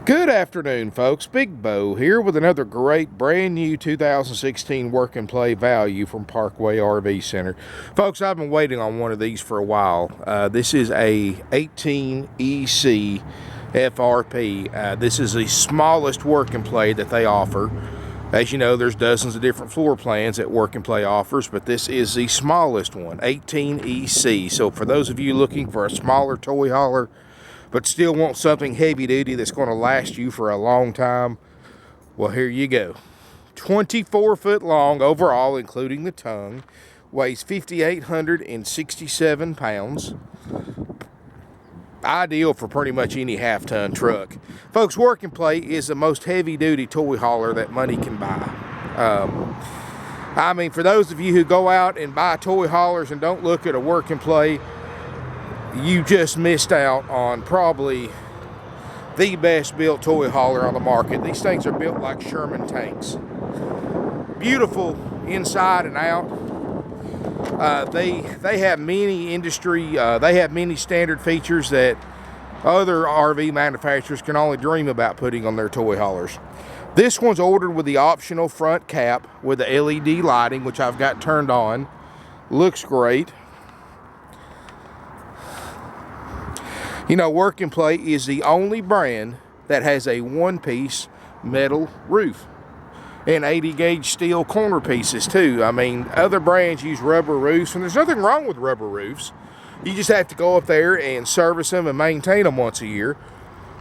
Good afternoon, folks. Big Bo here with another great brand new 2016 work and play value from Parkway RV Center. Folks, I've been waiting on one of these for a while. This is a 18 EC FRP. This is the smallest work and play that they offer. As you know, there's dozens of different floor plans that work and play offers, but this is the smallest one, 18 EC. So for those of you looking for a smaller toy hauler, but still want something heavy duty that's going to last you for a long time, well, here you go. 24 foot long overall, including the tongue, weighs 5,867 pounds. Ideal for pretty much any half-ton truck. Folks, work and play is the most heavy-duty toy hauler that money can buy. I mean, for those of you who go out and buy toy haulers and don't look at a work and play, you just missed out on probably the best built toy hauler on the market. These things are built like Sherman tanks. Beautiful inside and out. They have many many standard features that other RV manufacturers can only dream about putting on their toy haulers. This one's ordered with the optional front cap with the LED lighting, which I've got turned on. Looks great. You know, Work and Play is the only brand that has a one-piece metal roof and 80-gauge steel corner pieces too. I mean, other brands use rubber roofs, and there's nothing wrong with rubber roofs. You just have to go up there and service them and maintain them once a year,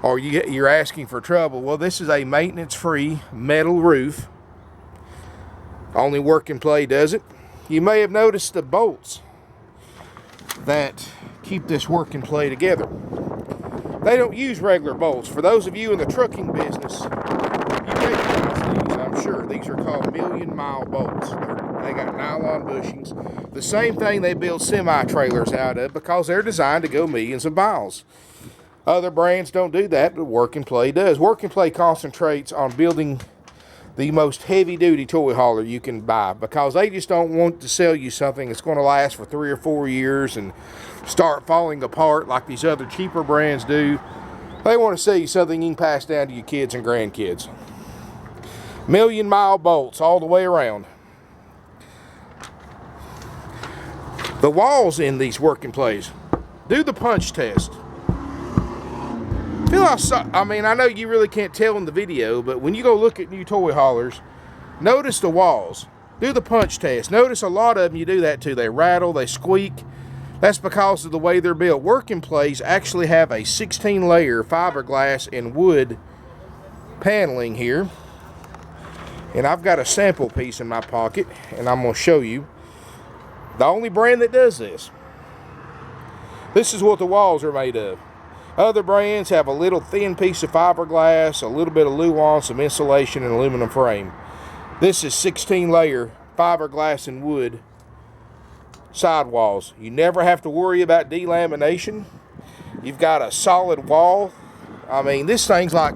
or you're asking for trouble. Well, this is a maintenance-free metal roof. Only Work and Play does it. You may have noticed the bolts that keep this Work and Play together. They don't use regular bolts. For those of you in the trucking business, you recognize these, I'm sure. These are called million-mile bolts. They got nylon bushings. The same thing they build semi-trailers out of because they're designed to go millions of miles. Other brands don't do that, but Work and Play does. Work and Play concentrates on building the most heavy-duty toy hauler you can buy because they just don't want to sell you something that's going to last for 3 or 4 years and start falling apart like these other cheaper brands do. They want to sell you something you can pass down to your kids and grandkids. Million-mile bolts all the way around. The walls in these Work and Plays, do the punch test. I mean, I know you really can't tell in the video, but when you go look at new toy haulers, notice the walls. Do the punch test. Notice a lot of them, you do that too. They rattle, they squeak. That's because of the way they're built. Work and Plays actually have a 16-layer fiberglass and wood paneling here. And I've got a sample piece in my pocket, and I'm going to show you. The only brand that does this. This is what the walls are made of. Other brands have a little thin piece of fiberglass, a little bit of luan, some insulation, and aluminum frame. This is 16-layer fiberglass and wood sidewalls. You never have to worry about delamination. You've got a solid wall. I mean, this thing's like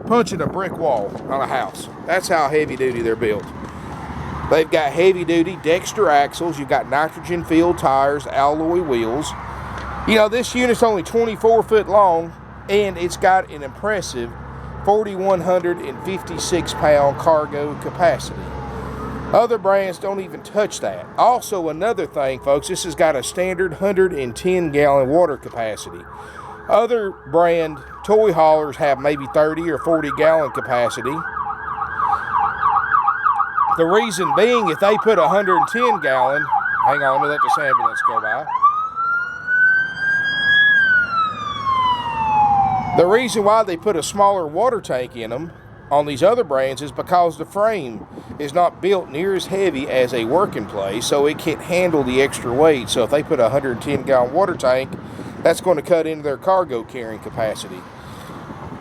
punching a brick wall on a house. That's how heavy-duty they're built. They've got heavy-duty Dexter axles. You've got nitrogen-filled tires, alloy wheels. You know, this unit's only 24 foot long, and it's got an impressive 4,156 pound cargo capacity. Other brands don't even touch that. Also, another thing, folks, this has got a standard 110 gallon water capacity. Other brand toy haulers have maybe 30 or 40 gallon capacity. The reason being, if they put 110 gallon, hang on, let me let this ambulance go by. The reason why they put a smaller water tank in them on these other brands is because the frame is not built near as heavy as a Work and Play, so it can't handle the extra weight. So if they put a 110 gallon water tank, that's going to cut into their cargo carrying capacity.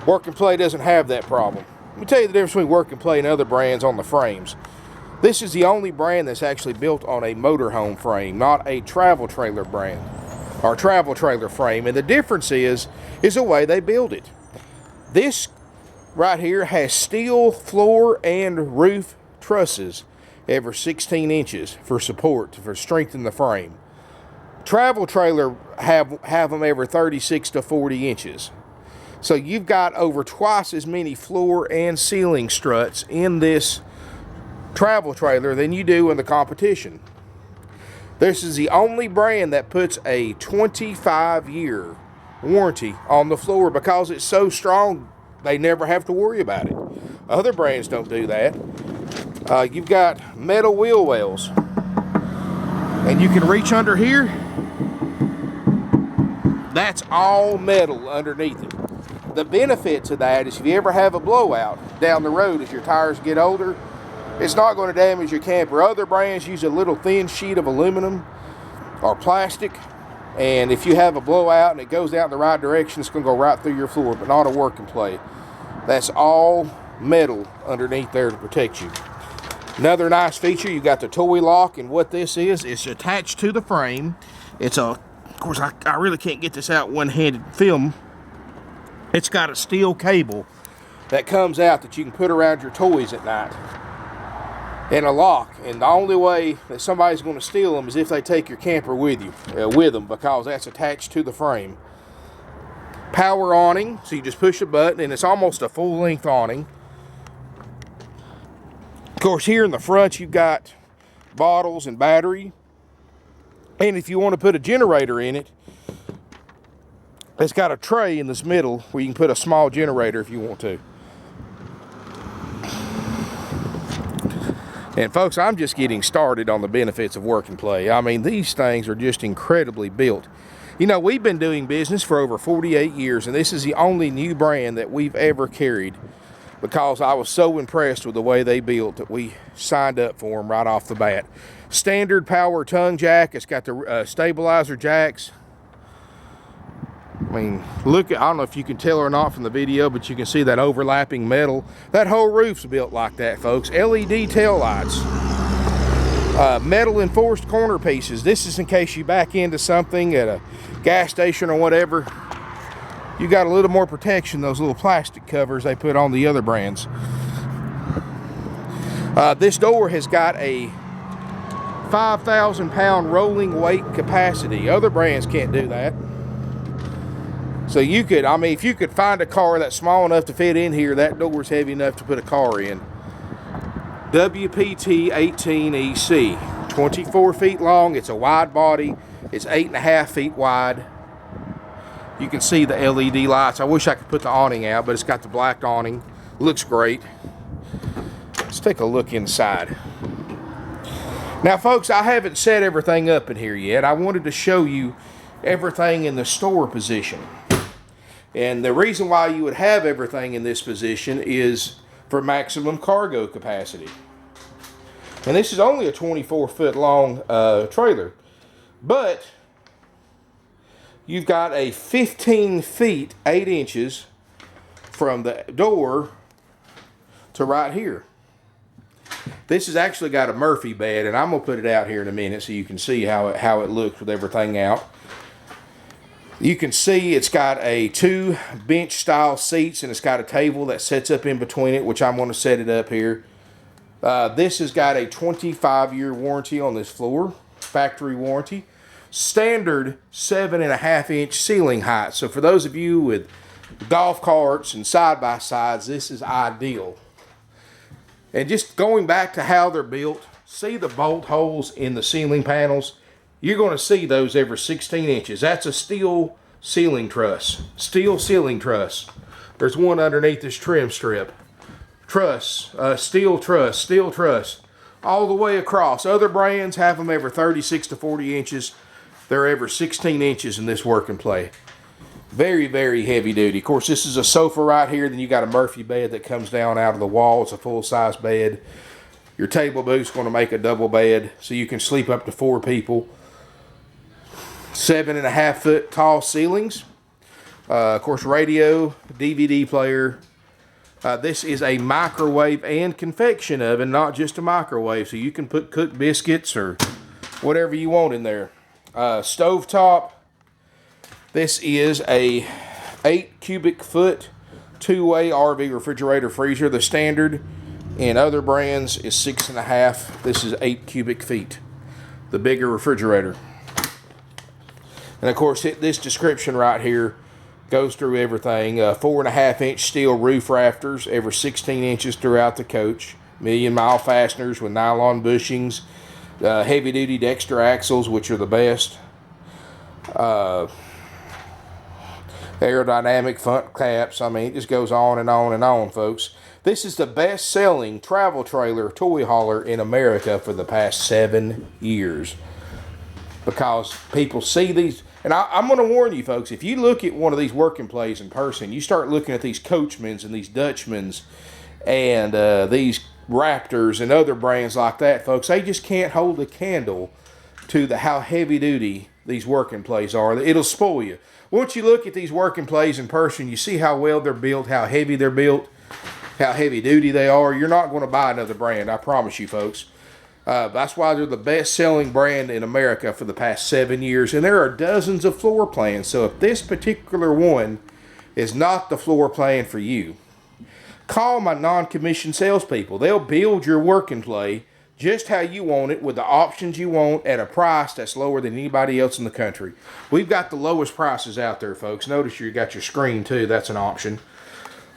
Work and Play doesn't have that problem. Let me tell you the difference between Work and Play and other brands on the frames. This is the only brand that's actually built on a motorhome frame, not a travel trailer brand. Or travel trailer frame, and the difference is the way they build it. This right here has steel floor and roof trusses every 16 inches for support, for strengthening the frame. Travel trailer have them every 36 to 40 inches. So you've got over twice as many floor and ceiling struts in this travel trailer than you do in the competition. This is the only brand that puts a 25-year warranty on the floor because it's so strong they never have to worry about it. Other brands don't do that. You've got metal wheel wells, and you can reach under here. That's all metal underneath it. The benefit to that is if you ever have a blowout down the road as your tires get older, it's not going to damage your camper. Other brands use a little thin sheet of aluminum or plastic, and if you have a blowout and it goes out in the right direction, it's going to go right through your floor, but not a work and play. That's all metal underneath there to protect you. Another nice feature, you got the toy lock, and what this is, it's attached to the frame. It's a, of course, I really can't get this out one-handed film. It's got a steel cable that comes out that you can put around your toys at night, and a lock. And the only way that somebody's going to steal them is if they take your camper with them, because that's attached to the frame. Power awning, so you just push a button and it's almost a full-length awning. Of course, here in the front you've got bottles and battery, and if you want to put a generator in it, it's got a tray in this middle where you can put a small generator if you want to. And folks, I'm just getting started on the benefits of work and play. I mean, these things are just incredibly built. You know, we've been doing business for over 48 years, and this is the only new brand that we've ever carried, because I was so impressed with the way they built that we signed up for them right off the bat. Standard power tongue jack. It's got the stabilizer jacks. I mean, look, I don't know if you can tell or not from the video, but you can see that overlapping metal. That whole roof's built like that, folks. LED tail lights. Metal enforced corner pieces. This is in case you back into something at a gas station or whatever. You got a little more protection, those little plastic covers they put on the other brands. This door has got a 5,000 pound rolling weight capacity. Other brands can't do that. So you could, I mean, if you could find a car that's small enough to fit in here, that door's heavy enough to put a car in. WPT 18EC, 24 feet long. It's a wide body. It's 8.5 feet wide. You can see the LED lights. I wish I could put the awning out, but it's got the black awning. Looks great. Let's take a look inside. Now, folks, I haven't set everything up in here yet. I wanted to show you everything in the store position. And the reason why you would have everything in this position is for maximum cargo capacity. And this is only a 24-foot long trailer, but you've got a 15 feet 8 inches from the door to right here. This has actually got a Murphy bed, and I'm gonna put it out here in a minute so you can see how it looks with everything out. You can see it's got a 2 bench style seats, and it's got a table that sets up in between it, which I'm going to set it up here. This has got a 25-year warranty on this floor, factory warranty. Standard 7.5 inch ceiling height. So for those of you with golf carts and side-by-sides, this is ideal. And just going back to how they're built, see the bolt holes in the ceiling panels? You're going to see those every 16 inches. That's a steel ceiling truss. Steel ceiling truss. There's one underneath this trim strip. Truss, steel truss, all the way across. Other brands have them every 36 to 40 inches. They're every 16 inches in this work and play. Very, very heavy duty. Of course, this is a sofa right here. Then you got a Murphy bed that comes down out of the wall. It's a full-size bed. Your table boot's going to make a double bed, so you can sleep up to 4 people. 7.5 foot tall ceilings. Of course, radio, DVD player. This is a microwave and convection oven, not just a microwave, so you can cook biscuits or whatever you want in there. Stove top. This is a 8 cubic foot 2-way RV refrigerator freezer. The standard in other brands is 6.5. This is 8 cubic feet, the bigger refrigerator. And of course, this description right here Goes through everything. 4.5-inch steel roof rafters, every 16 inches throughout the coach. 1,000,000-mile fasteners with nylon bushings. Heavy-duty Dexter axles, which are the best. Aerodynamic front caps. I mean, it just goes on and on and on, folks. This is the best-selling travel trailer toy hauler in America for the past 7 years. Because people see these, and I'm going to warn you, folks, if you look at one of these working plays in person, you start looking at these Coachmans and these Dutchmans and these Raptors and other brands like that, folks, they just can't hold a candle to how heavy-duty these working plays are. It'll spoil you. Once you look at these working plays in person, you see how well they're built, how heavy they're built, how heavy-duty they are. You're not going to buy another brand, I promise you, folks. That's why they're the best-selling brand in America for the past 7 years. And there are dozens of floor plans. So if this particular one is not the floor plan for you, call my non-commissioned salespeople. They'll build your working play just how you want it, with the options you want, at a price that's lower than anybody else in the country. We've got the lowest prices out there, folks. Notice you got your screen too. That's an option.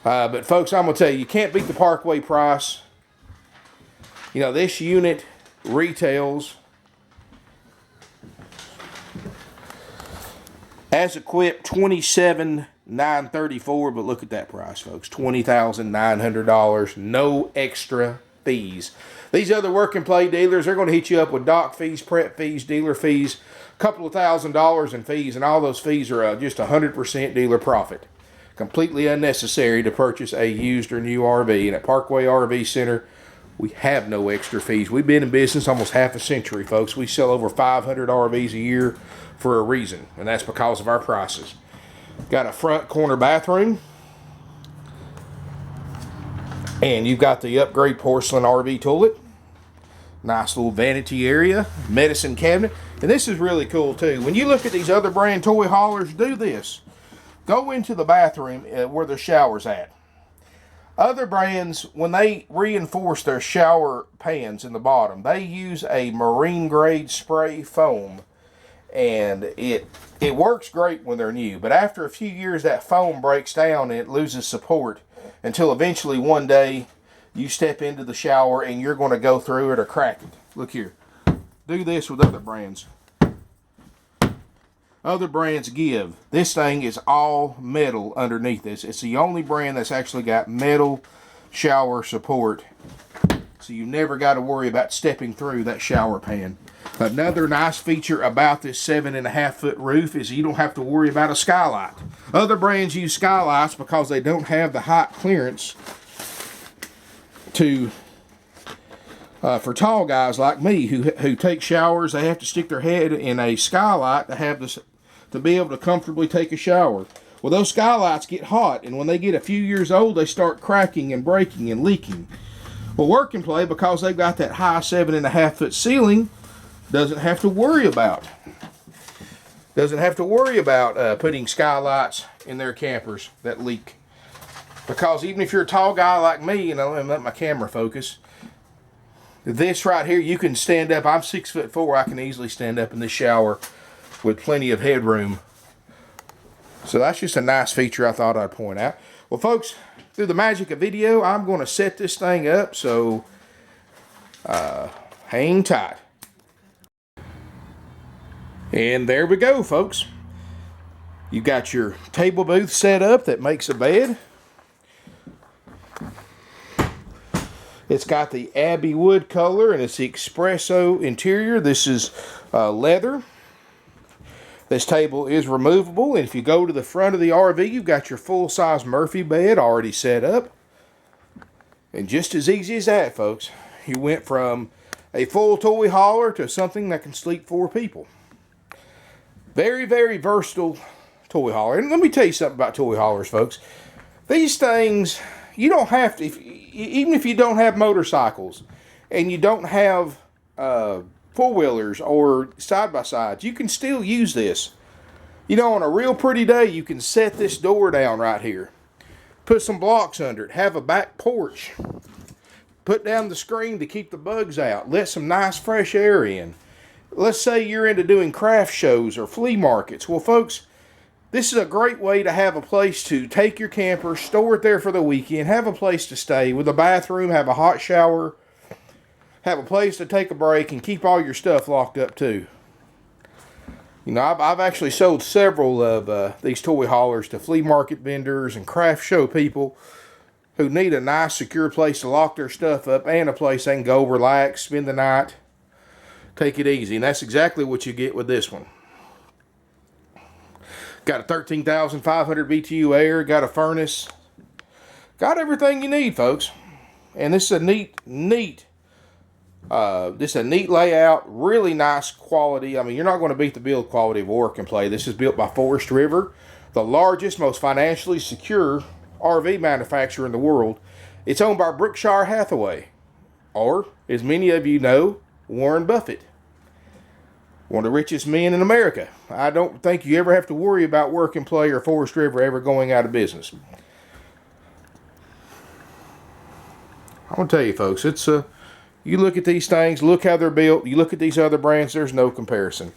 But folks, I'm going to tell you, you can't beat the Parkway price. You know, this unit retails as equipped $27,934, but look at that price, folks. $20,900, no extra fees. These other working play dealers, they're going to hit you up with dock fees, prep fees, dealer fees, a couple of $1,000s in fees, and all those fees are just 100% dealer profit. Completely unnecessary to purchase a used or new RV. And at Parkway RV Center, we have no extra fees. We've been in business almost half a century, folks. We sell over 500 RVs a year for a reason, and that's because of our prices. Got a front corner bathroom. And you've got the upgrade porcelain RV toilet. Nice little vanity area. Medicine cabinet. And this is really cool too. When you look at these other brand toy haulers, do this. Go into the bathroom where the shower's at. Other brands, when they reinforce their shower pans in the bottom, they use a marine grade spray foam. And it works great when they're new. But after a few years, that foam breaks down and it loses support. Until eventually one day you step into the shower and you're going to go through it or crack it. Look here. Do this with other brands. Other brands give. This thing is all metal underneath this. It's the only brand that's actually got metal shower support. So you never got to worry about stepping through that shower pan. Another nice feature about this 7.5-foot roof is you don't have to worry about a skylight. Other brands use skylights because they don't have the height clearance to for tall guys like me who take showers. They have to stick their head in a skylight to have this, to be able to comfortably take a shower. Well, those skylights get hot, and when they get a few years old, they start cracking and breaking and leaking. Well, Work and Play, because they've got that high 7.5-foot ceiling, doesn't have to worry about putting skylights in their campers that leak. Because even if you're a tall guy like me, you know, and let my camera focus, this right here, you can stand up. I'm 6'4". I can easily stand up in this shower with plenty of headroom. So that's just a nice feature I thought I'd point out. Well, folks, through the magic of video, I'm going to set this thing up, so hang tight. And there we go, folks. You've got your table booth set up that makes a bed. It's got the Abbey wood color, and it's the espresso interior. This is leather. This table is removable, and if you go to the front of the RV, you've got your full-size Murphy bed already set up. And just as easy as that, folks, you went from a full toy hauler to something that can sleep 4 people. Very, very versatile toy hauler. And let me tell you something about toy haulers, folks. These things, you don't have to, even if you don't have motorcycles and you don't have four-wheelers or side-by-sides, you can still use this. You know, on a real pretty day, you can set this door down right here. Put some blocks under it. Have a back porch. Put down the screen to keep the bugs out. Let some nice fresh air in. Let's say you're into doing craft shows or flea markets. Well, folks, This is a great way to have a place to take your camper, store it there for the weekend, have a place to stay with a bathroom, have a hot shower, have a place to take a break, and keep all your stuff locked up too. You know, I've actually sold several of these toy haulers to flea market vendors and craft show people who need a nice, secure place to lock their stuff up and a place they can go relax, spend the night, take it easy. And that's exactly what you get with this one. Got a 13,500 BTU air, got a furnace, got everything you need, folks. And this is a neat layout, really nice quality. I mean, you're not going to beat the build quality of Work and Play. This is built by Forest River, the largest, most financially secure RV manufacturer in the world. It's owned by Berkshire Hathaway, or, as many of you know, Warren Buffett, one of the richest men in America. I don't think you ever have to worry about Work and Play or Forest River ever going out of business. I'm going to tell you, folks, it's you look at these things, look how they're built, you look at these other brands, there's no comparison.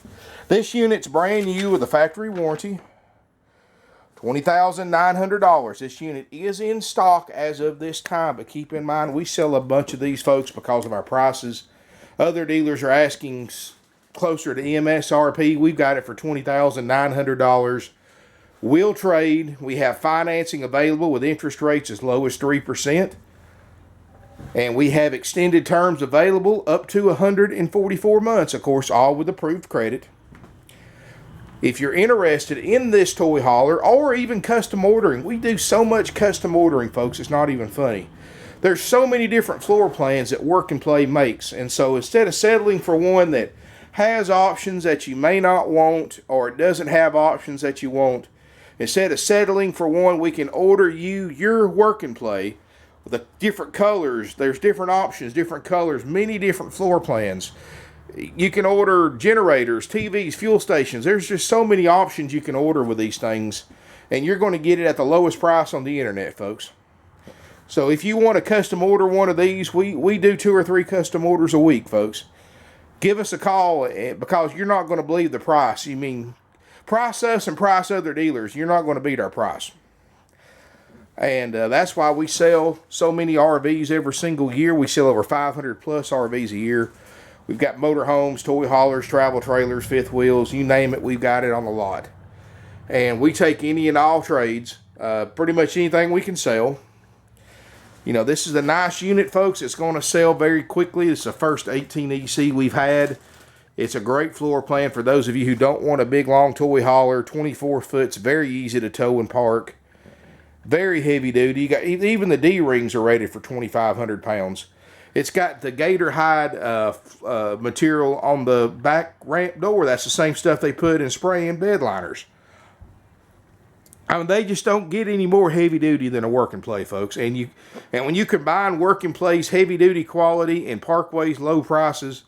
This unit's brand new with a factory warranty, $20,900. This unit is in stock as of this time, but keep in mind, we sell a bunch of these, folks, because of our prices. Other dealers are asking closer to MSRP. We've got it for $20,900. We'll trade. We have financing available with interest rates as low as 3%. And we have extended terms available up to 144 months, of course, all with approved credit. If you're interested in this toy hauler or even custom ordering, we do so much custom ordering, folks, it's not even funny. There's so many different floor plans that Work and Play makes. And so instead of settling for one that has options that you may not want, or it doesn't have options that you want, instead of settling for one, we can order you your Work and Play with the different colors. There's different options, different colors, many different floor plans. You can order generators, TVs, fuel stations. There's just so many options you can order with these things, and you're going to get it at the lowest price on the internet, folks. So if you want to custom order one of these, we do 2 or 3 custom orders a week, folks. Give us a call, because you're not going to believe the price. You mean, price us and price other dealers. You're not going to beat our price. And that's why we sell so many RVs every single year. We sell over 500 plus RVs a year. We've got motorhomes, toy haulers, travel trailers, fifth wheels, you name it, we've got it on the lot. And we take any and all trades, pretty much anything we can sell. You know, this is a nice unit, folks. It's going to sell very quickly. It's the first 18 EC we've had. It's a great floor plan for those of you who don't want a big, long toy hauler. 24 foot, it's very easy to tow and park. Very heavy duty. You got, even the D-rings are rated for 2,500 pounds. It's got the gator hide material on the back ramp door. That's the same stuff they put in spray in bed liners. I mean, they just don't get any more heavy duty than a Work and Play, folks. And when you combine Work and Play's heavy duty quality and Parkway's low prices,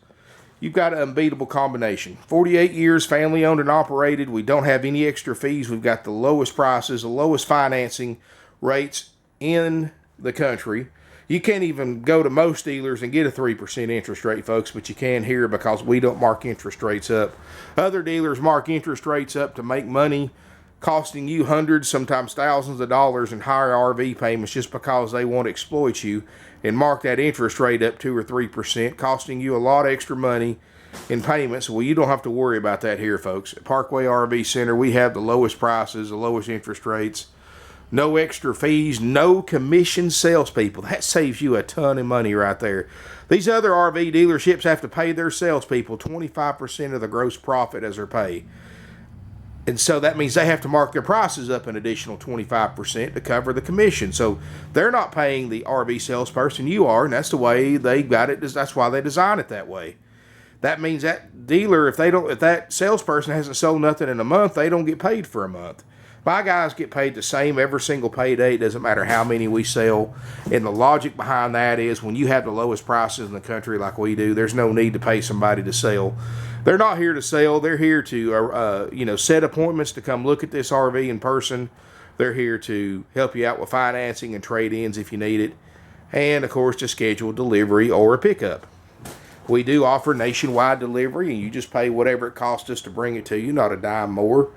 you've got an unbeatable combination. 48 years, family owned and operated. We don't have any extra fees. We've got the lowest prices, the lowest financing rates in the country. You can't even go to most dealers and get a 3% interest rate, folks, but you can here because we don't mark interest rates up. Other dealers mark interest rates up to make money, costing you hundreds, sometimes thousands of dollars in higher RV payments just because they want to exploit you and mark that interest rate up 2 or 3%, costing you a lot of extra money in payments. Well, you don't have to worry about that here, folks. At Parkway RV Center, we have the lowest prices, the lowest interest rates, no extra fees, no commission salespeople. That saves you a ton of money right there. These other RV dealerships have to pay their salespeople 25% of the gross profit as their pay. And so that means they have to mark their prices up an additional 25% to cover the commission. So they're not paying the RV salesperson, you are, and that's the way they got it. That's why they design it that way. That means that dealer, if that salesperson hasn't sold nothing in a month, they don't get paid for a month. My guys get paid the same every single payday. It doesn't matter how many we sell. And the logic behind that is when you have the lowest prices in the country like we do, there's no need to pay somebody to sell. They're not here to sell. They're here to set appointments to come look at this RV in person. They're here to help you out with financing and trade-ins if you need it. And, of course, to schedule delivery or a pickup. We do offer nationwide delivery, and you just pay whatever it costs us to bring it to you, not a dime more.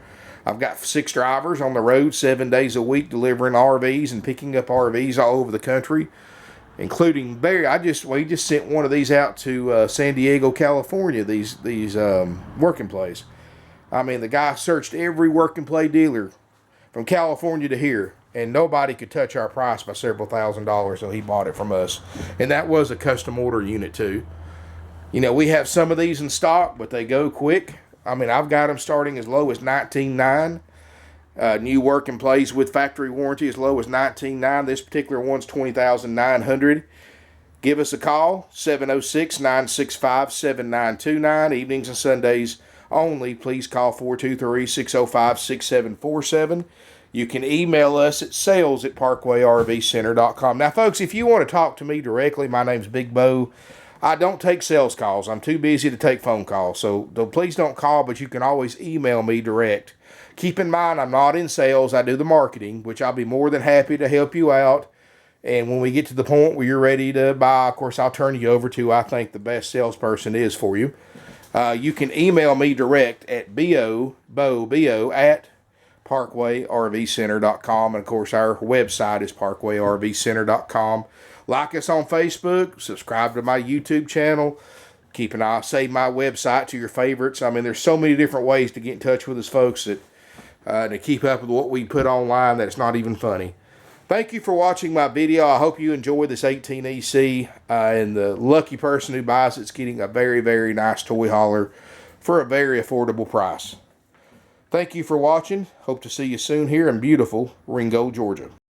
I've got 6 drivers on the road 7 days a week delivering RVs and picking up RVs all over the country, including Barry. We just sent one of these out to San Diego, California. These working plays. I mean, the guy searched every working play dealer from California to here, and nobody could touch our price by several $1,000s, so he bought it from us. And that was a custom order unit too. You know, we have some of these in stock, but they go quick. I mean, I've got them starting as low as $19,900. New working plays with factory warranty as low as $19,900. This particular one's $20,900. Give us a call, 706-965-7929. Evenings and Sundays only. Please call 423-605-6747. You can email us at sales@parkway-rv-center.com. Now, folks, if you want to talk to me directly, my name's Big Bo. I don't take sales calls. I'm too busy to take phone calls. So please don't call, but you can always email me direct. Keep in mind, I'm not in sales. I do the marketing, which I'll be more than happy to help you out. And when we get to the point where you're ready to buy, of course, I'll turn you over to, I think, the best salesperson is for you. You can email me direct at bo at parkway-rv-center.com. And, of course, our website is parkway-rv-center.com. Like us on Facebook. Subscribe to my YouTube channel. Keep an eye, save my website to your favorites. I mean, there's so many different ways to get in touch with us, folks, that to keep up with what we put online that it's not even funny. Thank you for watching my video. I hope you enjoy this 18EC, and the lucky person who buys it's getting a very, very nice toy hauler for a very affordable price. Thank you for watching. Hope to see you soon here in beautiful Ringo, Georgia.